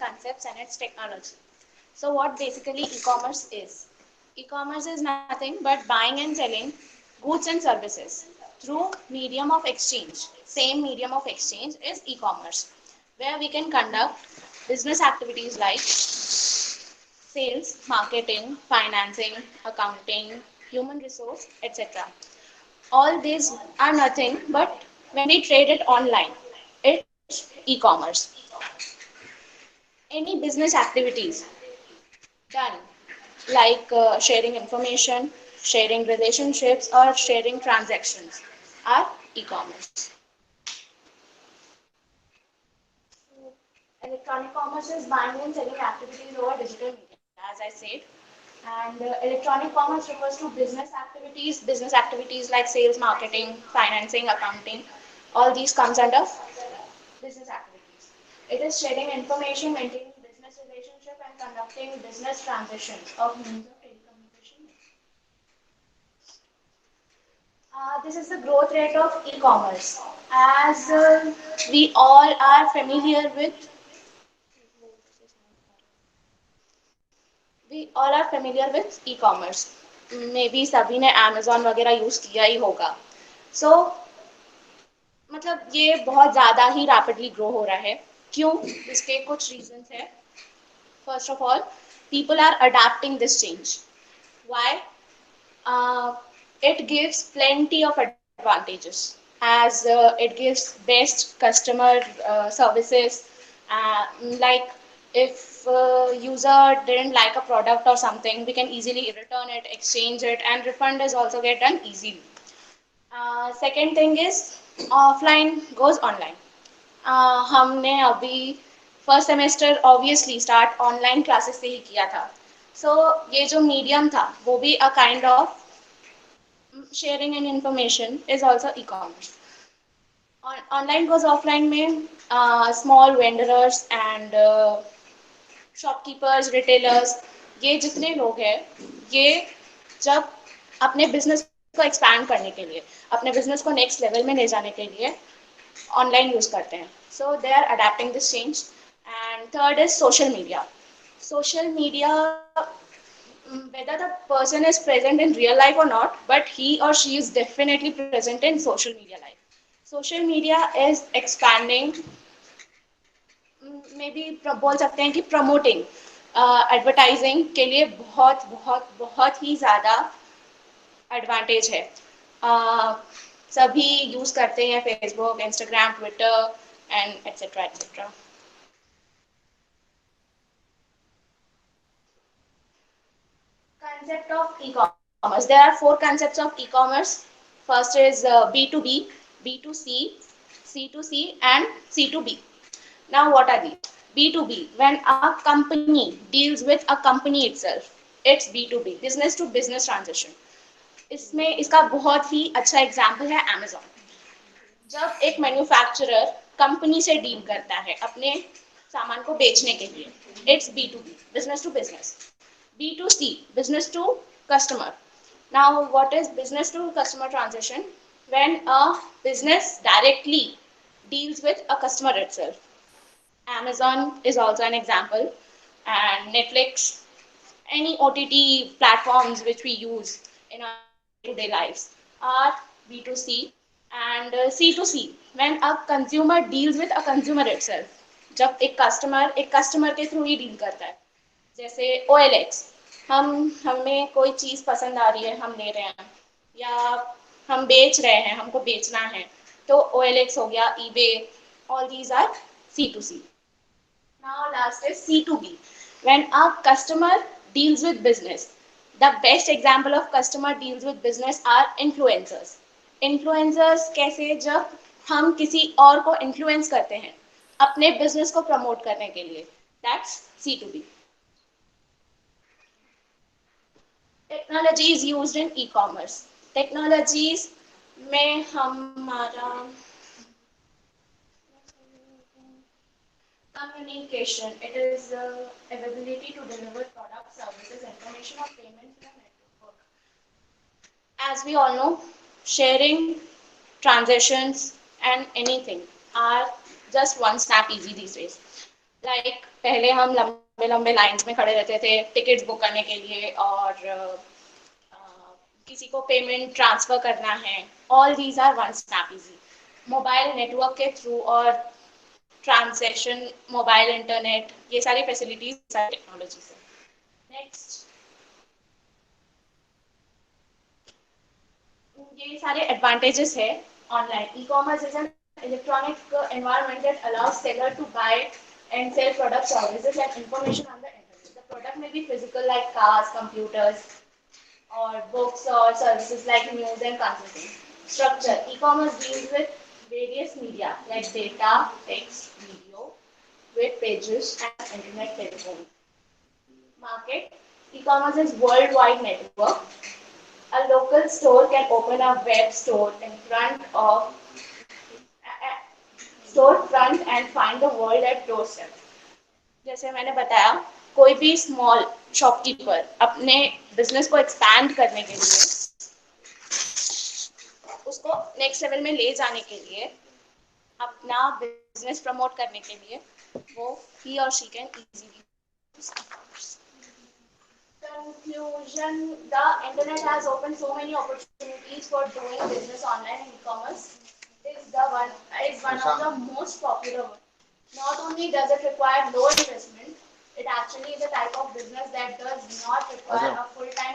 concepts and its technology. So what basically e-commerce is? E-commerce is nothing but buying and selling goods and services through medium of exchange. Same medium of exchange is e-commerce, where we can conduct business activities like sales, marketing, financing, accounting, human resource, etc. All these are nothing but when we trade it online, it's e-commerce. Any business activities done like sharing information, sharing relationships, or sharing transactions are e-commerce. Electronic commerce is buying and selling activities over digital media, as I said. And electronic commerce refers to business activities like sales, marketing, financing, accounting. All these comes under business activities. It is sharing information, maintaining business relationship, and conducting business transactions of means of telecommunication. This is the growth rate of e-commerce. As we all are familiar with, e-commerce. May be सभी ने Amazon वगैरह use किया ही होगा. सो मतलब ये बहुत ज़्यादा ही rapidly grow हो रहा है. क्यों? इसके कुछ रीजंस है. First of all, people are adapting this change. Why? Uh, it gives plenty of advantages as it gives best customer services. Like if user didn't like a product or something, we can easily return it, exchange it, and refund is also get done easily. Second thing is offline goes online. हमने अभी first semester obviously start online classes से ही किया था. सो ये जो medium था वो भी a kind of sharing and information is also e-commerce. Online goes offline में small vendors and shopkeepers, retailers, ये जितने लोग हैं, ये जब अपने बिजनेस को एक्सपैंड करने के लिए, अपने बिजनेस को नेक्स्ट लेवल में ले जाने के लिए ऑनलाइन यूज करते हैं. So they are adapting this change. And third is social media. Social media, whether the person is present in real life or not, but he or she is definitely present in social media life. Social media is expanding, maybe बोल सकते हैं कि promoting, advertising के लिए बहुत बहुत बहुत ही ज़्यादा advantage है. सभी यूज़ करते हैं Facebook, Instagram, Twitter and etcetera etcetera. Concept of e-commerce. There are 4 concepts of e-commerce. First is B2B, B2C, C2C, and C2B. Now, what are these? B2B, when a company deals with a company itself, it's B2B, business to business transaction. इसमें इसका बहुत ही अच्छा example है Amazon. जब एक manufacturer company से deal करता है अपने सामान को बेचने के लिए, it's B2B, business to business. B2C, business to customer. Now, what is business to customer transaction? When a business directly deals with a customer itself. Amazon is also an example, and Netflix, any OTT platforms which we use in our day-to-day lives are B2C. And C2C, when a consumer deals with a consumer itself. जब एक customer के through ही deal करता है. जैसे OLX, हमें कोई चीज़ पसंद आ रही है, हम ले रहे हैं, या हम बेच रहे हैं, हमको बेचना है, तो OLX हो गया, eBay, all these are C2C. Now last is C2B, when a customer deals with business. The best example of customer deals with business are influencers. Influencers कैसे? जब हम किसी और को इन्फ्लुएंस करते हैं अपने बिजनेस को प्रमोट करने के लिए, that's C2B. Technologies used in e-commerce. Technologies में हमारा communication. It is ability to deliver products, services, information, or payment in a network. As we all know, sharing, transactions, and anything are just one snap easy these days. Like पहले हम लंबे लंबे lines में खड़े रहते थे tickets book करने के लिए, और किसी को पेमेंट ट्रांसफर करना है, all these are one snap easy. Mobile network के थ्रू और ट्रांजैक्शन, मोबाइल इंटरनेट, ये सारी फैसिलिटीज सारी टेक्नोलॉजी से। नेक्स्ट, ये सारे एडवांटेजेस है online. E commerce is an electronic environment that allows seller to buy and sell products, services and information on the internet. The product may be physical like cars, computers, or books, or services like news and consulting. Structure: e-commerce deals with various media like data, text, video, web pages, and internet telephony. Market: e-commerce is worldwide network. A local store can open a web store in front of store front and find the world at doorstep. जैसे मैंने बताया, कोई भी small shopkeeper अपने business को expand करने के लिए, उसको नेक्स्ट लेवल में ले जाने के लिए, अपना बिजनेस प्रमोट करने के लिए, वो ही और she can easily. Conclusion: the internet has opened so many opportunities for doing business online, and e-commerce is one of the most popular ones. Not only does it require low investment, it actually is a type of business that does not require a full-time